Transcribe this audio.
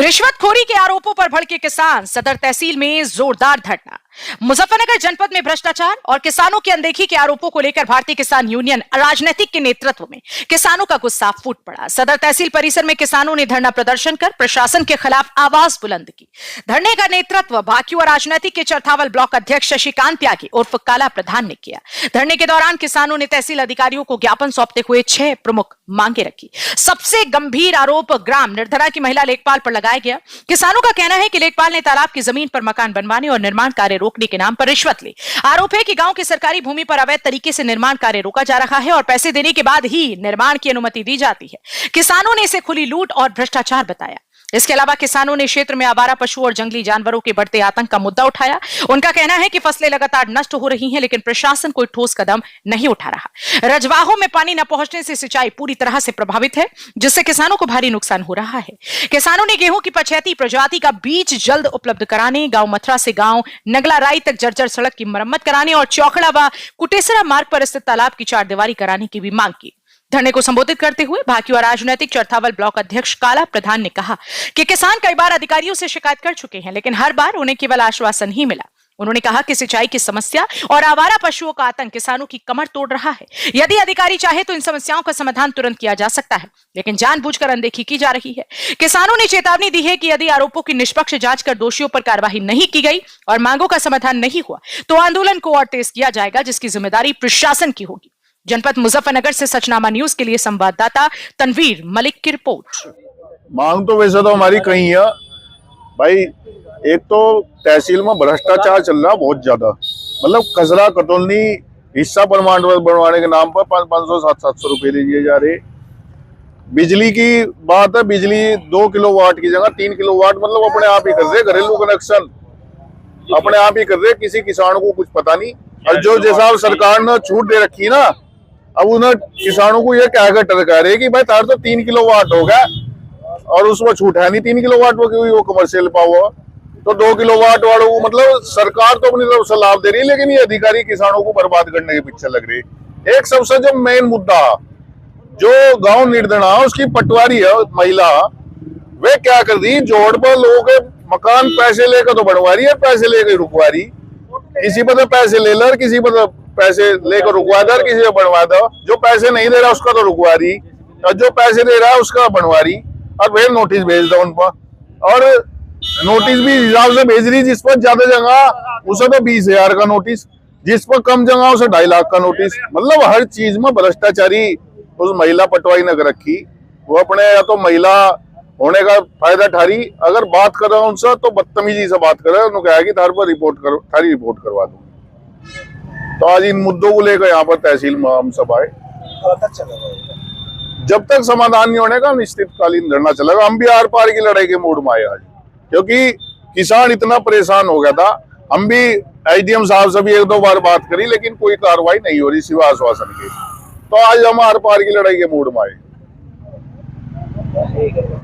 रिश्वतखोरी के आरोपों पर भड़के किसान, सदर तहसील में जोरदार धरना। मुजफ्फरनगर जनपद में भ्रष्टाचार और किसानों की अनदेखी के आरोपों को लेकर भारतीय किसान यूनियन राजनीतिक के नेतृत्व में किसानों का गुस्सा फूट पड़ा। सदर तहसील परिसर में किसानों ने धरना प्रदर्शन कर प्रशासन के खिलाफ आवाज बुलंद की। धरने का नेतृत्व भाकियू राजनीतिक के चरथावल ब्लॉक अध्यक्ष शशिकांत त्यागी उर्फ काला प्रधान ने किया। धरने के दौरान किसानों ने तहसील अधिकारियों को ज्ञापन सौंपते हुए 6 प्रमुख मांगे रखी। सबसे गंभीर आरोप ग्राम निर्धरा की महिला लेखपाल पर लगाया गया। किसानों का कहना है कि लेखपाल ने तालाब की जमीन पर मकान बनवाने और निर्माण कार्य रोकने के नाम पर रिश्वत ली। आरोप है कि गांव की सरकारी भूमि पर अवैध तरीके से निर्माण कार्य रोका जा रहा है और पैसे देने के बाद ही निर्माण की अनुमति दी जाती है। किसानों ने इसे खुली लूट और भ्रष्टाचार बताया। इसके अलावा किसानों ने क्षेत्र में आवारा पशु और जंगली जानवरों के बढ़ते आतंक का मुद्दा उठाया। उनका कहना है कि फसलें लगातार नष्ट हो रही हैं, लेकिन प्रशासन कोई ठोस कदम नहीं उठा रहा। रजवाहों में पानी न पहुंचने से सिंचाई पूरी तरह से प्रभावित है, जिससे किसानों को भारी नुकसान हो रहा है। किसानों ने गेहूं की पछैती प्रजाति का बीज जल्द उपलब्ध कराने, गांव मथुरा से गांव नगला राई तक जर्जर सड़क की मरम्मत कराने और चौखड़ा व कुटेसरा मार्ग पर स्थित तालाब की चारदीवारी कराने की भी मांग की। धरने को संबोधित करते हुए भाकियू राजनीतिक चरथावल ब्लॉक अध्यक्ष काला प्रधान ने कहा कि किसान कई बार अधिकारियों से शिकायत कर चुके हैं, लेकिन हर बार उन्हें केवल आश्वासन ही मिला। उन्होंने कहा कि सिंचाई की समस्या और आवारा पशुओं का आतंक किसानों की कमर तोड़ रहा है। यदि अधिकारी चाहे तो इन समस्याओं का समाधान तुरंत किया जा सकता है, लेकिन जानबूझकर अनदेखी की जा रही है। किसानों ने चेतावनी दी है कि यदि आरोपों की निष्पक्ष जांच कर दोषियों पर कार्रवाई नहीं की गई और मांगों का समाधान नहीं हुआ तो आंदोलन को और तेज किया जाएगा, जिसकी जिम्मेदारी प्रशासन की होगी। जनपद मुजफ्फरनगर से सचनामा न्यूज के लिए संवाददाता तनवीर मलिक की रिपोर्ट। मांग तो वैसे तो हमारी कहीं है भाई। एक तो तहसील में भ्रष्टाचार चल रहा बहुत ज्यादा, मतलब कचरा कतौनी हिस्सा प्रमाण पत्र बनवाने के नाम पर 500-700 रुपए लिए जा रहे। बिजली की बात है, बिजली 2 किलोवाट की जगह 3 किलोवाट मतलब अपने आप ही कर रहे, घरेलू कनेक्शन अपने आप ही कर रहे, किसी किसान को कुछ पता नहीं। और जो जैसा सरकार ने छूट दे रखी ना, अब उन्हें किसानों को ये क्या टरका रहे कि भाई तार तो 3 किलोवाट हो गया और उसमें छूट है नहीं 3 किलोवाट वो कमर्शियल पावर, तो 2 किलोवाट वालों को मतलब सरकार तो अपनी तरफ से लाभ दे रही है, लेकिन ये अधिकारी किसानों को बर्बाद करने के पीछे लग रही। एक सबसे जो मेन मुद्दा जो गांव निर्धना उसकी पटवारी है महिला, वे क्या कर दी, जोड़ पर लोगों के मकान पैसे लेकर तो बनवा रही है, पैसे लेकर रुकवा रही। किसी पर तो पैसे ले लो, किसी पर तो पैसे लेकर रुकवा दो, किसी को बनवा दो। जो पैसे नहीं दे रहा उसका तो रुकवा रही और जो पैसे दे रहा है उसका बनवा रही, और फिर नोटिस भेज दो उन पर। और नोटिस भी हिसाब से भेज रही, जिस पर ज्यादा जगह उसे तो 20,000 का नोटिस, जिस पर कम जगह उसे 2.5 लाख का नोटिस। मतलब हर चीज में भ्रष्टाचारी उस महिला पटवारी ने रखी। वो अपने या तो महिला होने का फायदा ठारी, अगर बात कर रहा उनसे तो बदतमीजी से बात करे, उन्होंने कहा कि तार पर रिपोर्ट करो, थारी रिपोर्ट करवा दूंगी। तो आज इन मुद्दों को लेकर यहाँ पर तहसील में हम सब आए। जब तक समाधान नहीं होने का निश्चितकालीन धरना चलेगा। हम भी आर पार की लड़ाई के मूड में आए आज, क्योंकि किसान इतना परेशान हो गया था। हम भी एसडीएम साहब से भी 1-2 बार बात करी, लेकिन कोई कार्रवाई नहीं हो रही सिवा आश्वासन के। तो आज हम आर पार की लड़ाई के मूड में आए।